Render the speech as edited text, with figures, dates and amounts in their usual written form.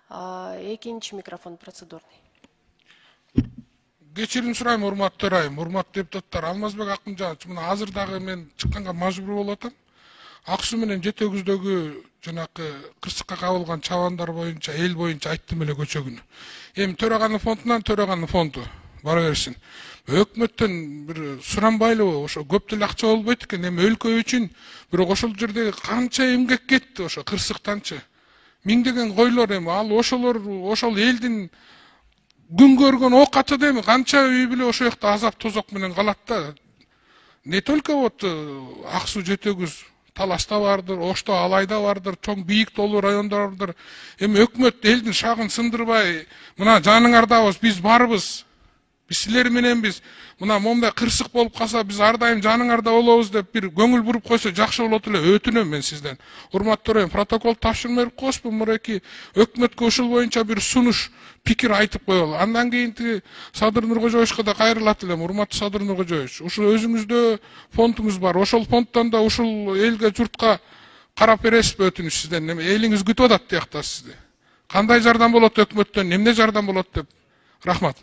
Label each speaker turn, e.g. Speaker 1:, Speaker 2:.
Speaker 1: Экинчи микрофон процедурный.
Speaker 2: Кечирим сурайм, урматтуу төрайым, урматтуу депутаттар. Алмазбек Акмжанович, мына азыр дагы мен чыкканга мажбур болуп атам. Ак Суу менен Жети Өгүздөгү жанакы кырсыкка кабылган чабандар боюнча, эл боюнча айттым эле көчө күнү. Эми төраганын фондунан төраганын фонду бара берсин. Өкмөттөн бир суранбайлыбы, ошо көп деле акча болбойт экен. Эми өлкө үчүн бирок ошол жерде канча эмгек кетти ошо кырсыктанчы. Миңдеген койлор эми ал ошол элдин күн көргөн ок ачат эми канча үй бүлө ошол жакта азап тозок менен калат да. Не только вот Ак Суу, Жети Өгүз талашта бардыр, Ошто, Алайда бардыр, чоң бийик толуу райондор бардыр. Эми өкмөт элдин шагын сындырбай, мына жаныңардабыз, биз барбыз. Биз силер мененбиз. Мына момундай кырсык болуп калса, биз ар дайым жаныңарда болобуз деп бир көңүл буруп койсо жакшы болот эле. Өтүнөм мен сизден. Урматтуу төрайым, протокол тапшырма берип коёшпу, мурайки өкмөткө ушул боюнча бир сунуш, пикир айтып коелу. Андан кийин Садыр Нуркожоевичке да кайрылат элем. Урматтуу Садыр Нуркожоевич, ушул өзүңүздө фондуңуз бар. Ошол фонддон да ушул элге, журтка карап бересизби өтүнүч сизден? Элиңиз күтүп атат тиякта сизди. Кандай жардам болот өкмөттөн, эмне жардам болот деп. Рахмат.